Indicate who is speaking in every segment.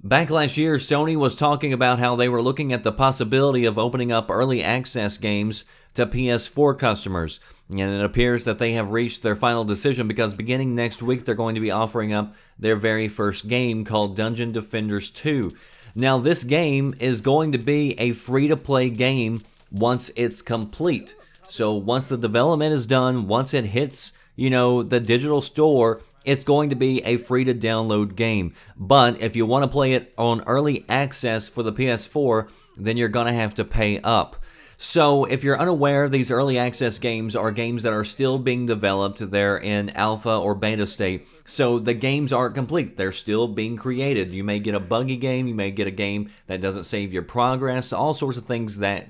Speaker 1: Back last year, Sony was talking about how they were looking at the possibility of opening up early access games to PS4 customers. And it appears that they have reached their final decision because beginning next week, they're going to be offering up their very first game called Dungeon Defenders 2. Now, this game is going to be a free-to-play game once it's complete. So once the development is done, once it hits, the digital store, it's going to be a free-to-download game. But if you want to play it on early access for the PS4, then you're going to have to pay up. So if you're unaware, these early access games are games that are still being developed. They're in alpha or beta state. So the games aren't complete. They're still being created. You may get a buggy game. You may get a game that doesn't save your progress. All sorts of things that,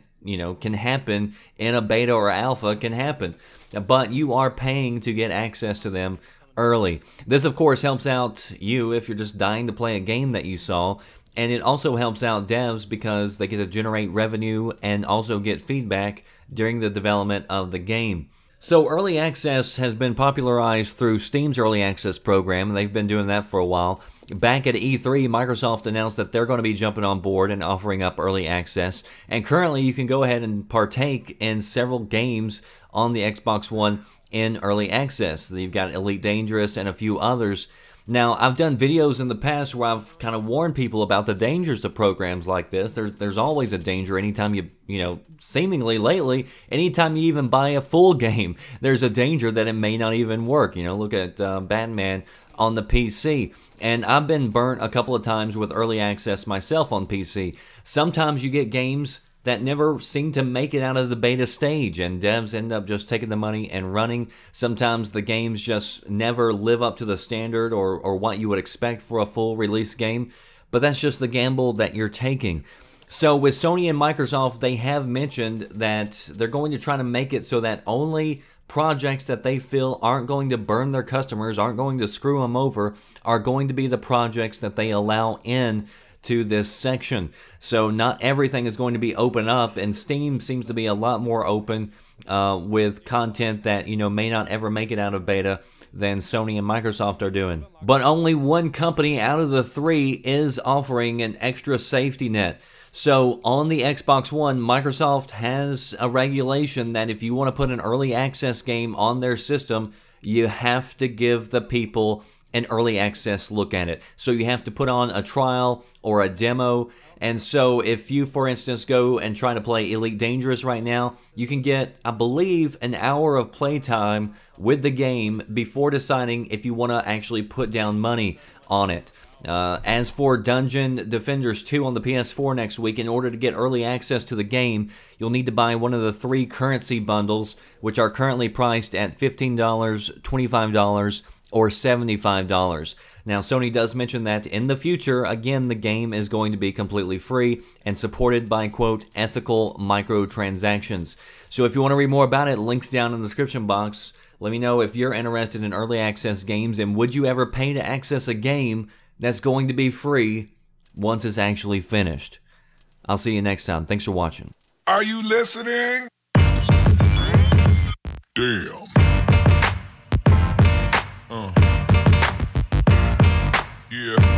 Speaker 1: can happen in a beta or alpha can happen. But you are paying to get access to them early. This, of course, helps out you if you're just dying to play a game that you saw. And it also helps out devs because they get to generate revenue and also get feedback during the development of the game. So early access has been popularized through Steam's early access program. They've been doing that for a while. Back at E3, Microsoft announced that they're going to be jumping on board and offering up early access. And currently, you can go ahead and partake in several games on the Xbox One in early access. You've got Elite Dangerous and a few others. Now, I've done videos in the past where I've kind of warned people about the dangers of programs like this. There's always a danger anytime seemingly lately, anytime you even buy a full game, there's a danger that it may not even work. Look at Batman on the PC. And I've been burnt a couple of times with early access myself on PC. Sometimes you get games that never seem to make it out of the beta stage, and devs end up just taking the money and running. Sometimes the games just never live up to the standard or what you would expect for a full release game, but that's just the gamble that you're taking. So with Sony and Microsoft, they have mentioned that they're going to try to make it so that only projects that they feel aren't going to burn their customers, aren't going to screw them over, are going to be the projects that they allow in to this section. So not everything is going to be open up, and Steam seems to be a lot more open with content that may not ever make it out of beta than Sony and Microsoft are doing. But only one company out of the three is offering an extra safety net. So on the Xbox One, Microsoft has a regulation that if you want to put an early access game on their system, you have to give the people an early access look at it. So you have to put on a trial or a demo. And so if you, for instance, go and try to play Elite Dangerous right now, you can get, I believe, an hour of playtime with the game before deciding if you want to actually put down money on it. As for Dungeon Defenders 2 on the PS4 next week, in order to get early access to the game, you'll need to buy one of the 3 currency bundles, which are currently priced at $15, $25, or $75. Now, Sony does mention that in the future, again, the game is going to be completely free and supported by, quote, ethical microtransactions. So if you want to read more about it, links down in the description box. Let me know if you're interested in early access games, and would you ever pay to access a game that's going to be free once it's actually finished. I'll see you next time. Thanks for watching.
Speaker 2: Are you listening? Damn. Yeah.